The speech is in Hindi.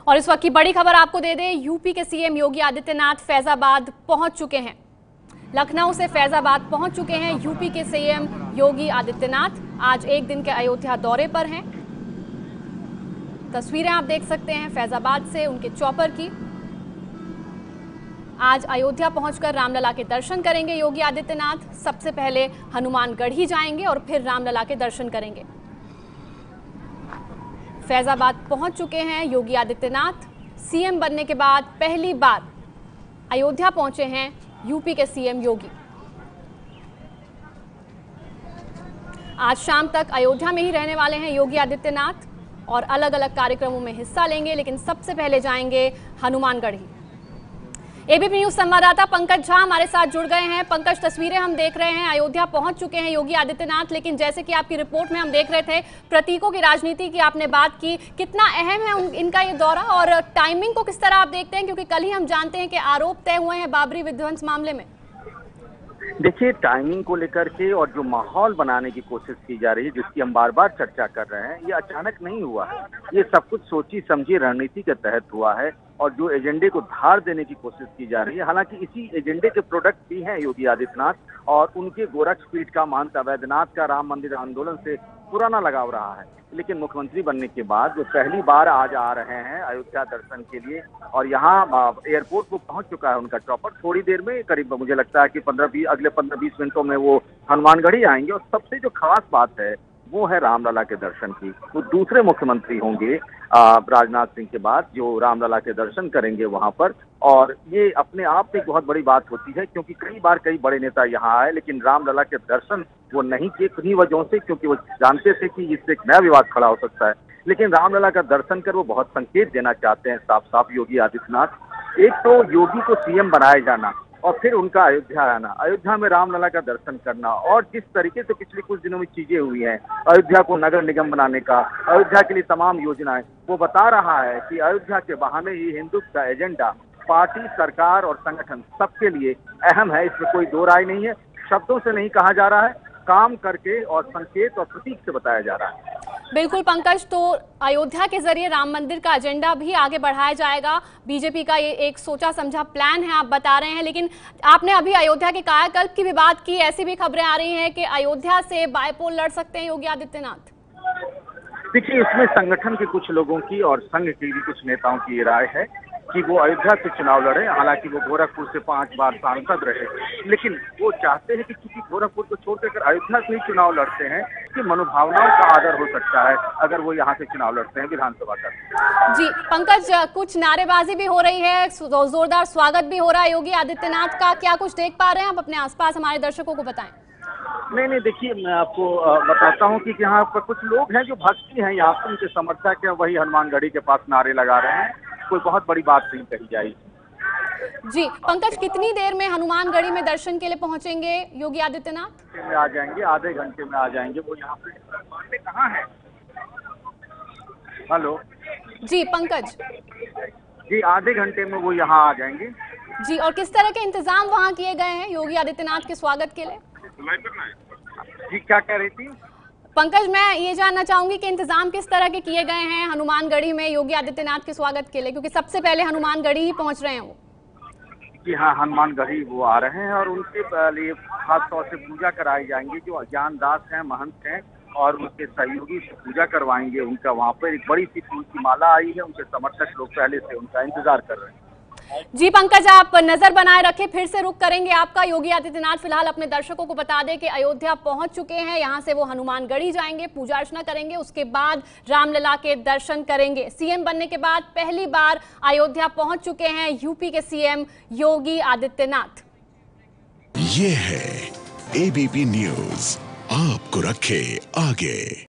और इस वक्त की बड़ी खबर आपको दे दें, यूपी के सीएम योगी आदित्यनाथ फैजाबाद पहुंच चुके हैं। लखनऊ से फैजाबाद पहुंच चुके हैं यूपी के सीएम योगी आदित्यनाथ। आज एक दिन के अयोध्या दौरे पर हैं। तस्वीरें आप देख सकते हैं फैजाबाद से उनके चौपर की। आज अयोध्या पहुंचकर रामलला के दर्शन करेंगे योगी आदित्यनाथ। सबसे पहले हनुमानगढ़ी जाएंगे और फिर रामलला के दर्शन करेंगे। फैजाबाद पहुंच चुके हैं योगी आदित्यनाथ। सीएम बनने के बाद पहली बार अयोध्या पहुंचे हैं यूपी के सीएम योगी। आज शाम तक अयोध्या में ही रहने वाले हैं योगी आदित्यनाथ और अलग अलग कार्यक्रमों में हिस्सा लेंगे, लेकिन सबसे पहले जाएंगे हनुमानगढ़ी। एबीपी न्यूज संवाददाता पंकज झा हमारे साथ जुड़ गए हैं। पंकज, तस्वीरें हम देख रहे हैं, अयोध्या पहुंच चुके हैं योगी आदित्यनाथ, लेकिन जैसे कि आपकी रिपोर्ट में हम देख रहे थे, प्रतीकों की राजनीति की आपने बात की। कितना अहम है इनका ये दौरा और टाइमिंग को किस तरह आप देखते हैं, क्योंकि कल ही हम जानते हैं कि आरोप तय हुए हैं बाबरी विध्वंस मामले में। देखिए, टाइमिंग को लेकर के और जो माहौल बनाने की कोशिश की जा रही है, जिसकी हम बार बार चर्चा कर रहे हैं, ये अचानक नहीं हुआ है। ये सब कुछ सोची समझी रणनीति के तहत हुआ है और जो एजेंडे को धार देने की कोशिश की जा रही है। हालांकि इसी एजेंडे के प्रोडक्ट भी हैं योगी आदित्यनाथ और उनके गोरक्षपीठ का, महंत अवैधनाथ का राम मंदिर आंदोलन से पुराना लगाव रहा है। लेकिन मुख्यमंत्री बनने के बाद जो पहली बार आज आ रहे हैं अयोध्या दर्शन के लिए और यहाँ एयरपोर्ट को पहुंच चुका है उनका चौपर। थोड़ी देर में, करीब मुझे लगता है कि अगले 15-20 मिनटों में वो हनुमानगढ़ी आएंगे। और सबसे जो खास बात है वो है रामलला के दर्शन की। वो दूसरे मुख्यमंत्री होंगे राजनाथ सिंह के बाद जो रामलला के दर्शन करेंगे वहां पर। और ये अपने आप में एक बहुत बड़ी बात होती है, क्योंकि कई बार कई बड़े नेता यहाँ आए लेकिन रामलला के दर्शन वो नहीं किए, किन्हीं वजहों से, क्योंकि वो जानते थे कि इससे एक नया विवाद खड़ा हो सकता है। लेकिन रामलला का दर्शन कर वो बहुत संकेत देना चाहते हैं साफ साफ योगी आदित्यनाथ। एक तो योगी को सीएम बनाए जाना और फिर उनका अयोध्या आना, अयोध्या में रामलला का दर्शन करना, और जिस तरीके से पिछले कुछ दिनों में चीजें हुई हैं, अयोध्या को नगर निगम बनाने का, अयोध्या के लिए तमाम योजनाएं, वो बता रहा है कि अयोध्या के बहाने ही हिंदुत्व का एजेंडा पार्टी, सरकार और संगठन सबके लिए अहम है। इसमें कोई दो राय नहीं है। शब्दों से नहीं कहा जा रहा है, काम करके और संकेत और प्रतीक से बताया जा रहा है। बिल्कुल पंकज, तो अयोध्या के जरिए राम मंदिर का एजेंडा भी आगे बढ़ाया जाएगा। बीजेपी का ये एक सोचा समझा प्लान है, आप बता रहे हैं। लेकिन आपने अभी अयोध्या के कायाकल्प की भी बात की। ऐसी भी खबरें आ रही हैं कि अयोध्या से बायपोल लड़ सकते हैं योगी आदित्यनाथ। देखिए, इसमें संगठन के कुछ लोगों की और संघ के भी कुछ नेताओं की राय है कि वो अयोध्या से चुनाव लड़े। हालांकि वो गोरखपुर से 5 बार सांसद रहे, लेकिन वो चाहते हैं कि चूंकि गोरखपुर को छोड़कर अयोध्या से ही चुनाव लड़ते हैं कि मनोभावनाओं का आदर हो सकता है अगर वो यहाँ से चुनाव लड़ते हैं विधानसभा का। जी पंकज, कुछ नारेबाजी भी हो रही है, जोरदार स्वागत भी हो रहा है योगी आदित्यनाथ का। क्या कुछ देख पा रहे हैं आप अपने आसपास, हमारे दर्शकों को बताएं। नहीं, देखिए, मैं आपको बताता हूँ कि यहाँ पर कुछ लोग हैं जो भक्ति हैं, यहाँ पर उनके समर्थक हैं, वही हनुमानगढ़ी के पास नारे लगा रहे हैं। कोई बहुत बड़ी बात नहीं कही जाएगी। जी पंकज, कितनी देर में हनुमानगढ़ी में दर्शन के लिए पहुंचेंगे योगी आदित्यनाथ? में आ जाएंगे, आधे घंटे में आ जाएंगे। वो यहाँ पे कहाँ है? हेलो जी पंकज। जी, आधे घंटे में वो यहाँ आ जाएंगे। जी, और किस तरह के इंतजाम वहाँ किए गए हैं योगी आदित्यनाथ के स्वागत के लिए? जी, क्या कह रही थी पंकज? मैं ये जानना चाहूंगी कि इंतजाम किस तरह के किए गए हैं हनुमानगढ़ी में योगी आदित्यनाथ के स्वागत के लिए, क्योंकि सबसे पहले हनुमानगढ़ी ही पहुंच रहे हैं वो। जी हाँ, हनुमानगढ़ी वो आ रहे हैं और उनके लिए खास तौर से पूजा कराई जाएंगी। जो ज्ञानदास हैं, महंत हैं, और उनके सहयोगी से पूजा करवाएंगे उनका। वहाँ पर एक बड़ी सी फूल की माला आई है, उनके समर्थक लोग पहले से उनका इंतजार कर रहे हैं। जी पंकज, आप नजर बनाए रखें, फिर से रुक करेंगे आपका। योगी आदित्यनाथ फिलहाल अपने दर्शकों को बता दें कि अयोध्या पहुंच चुके हैं। यहां से वो हनुमानगढ़ी जाएंगे, पूजा अर्चना करेंगे, उसके बाद रामलला के दर्शन करेंगे। सीएम बनने के बाद पहली बार अयोध्या पहुंच चुके हैं यूपी के सीएम योगी आदित्यनाथ। ये है एबीपी न्यूज, आपको रखे आगे।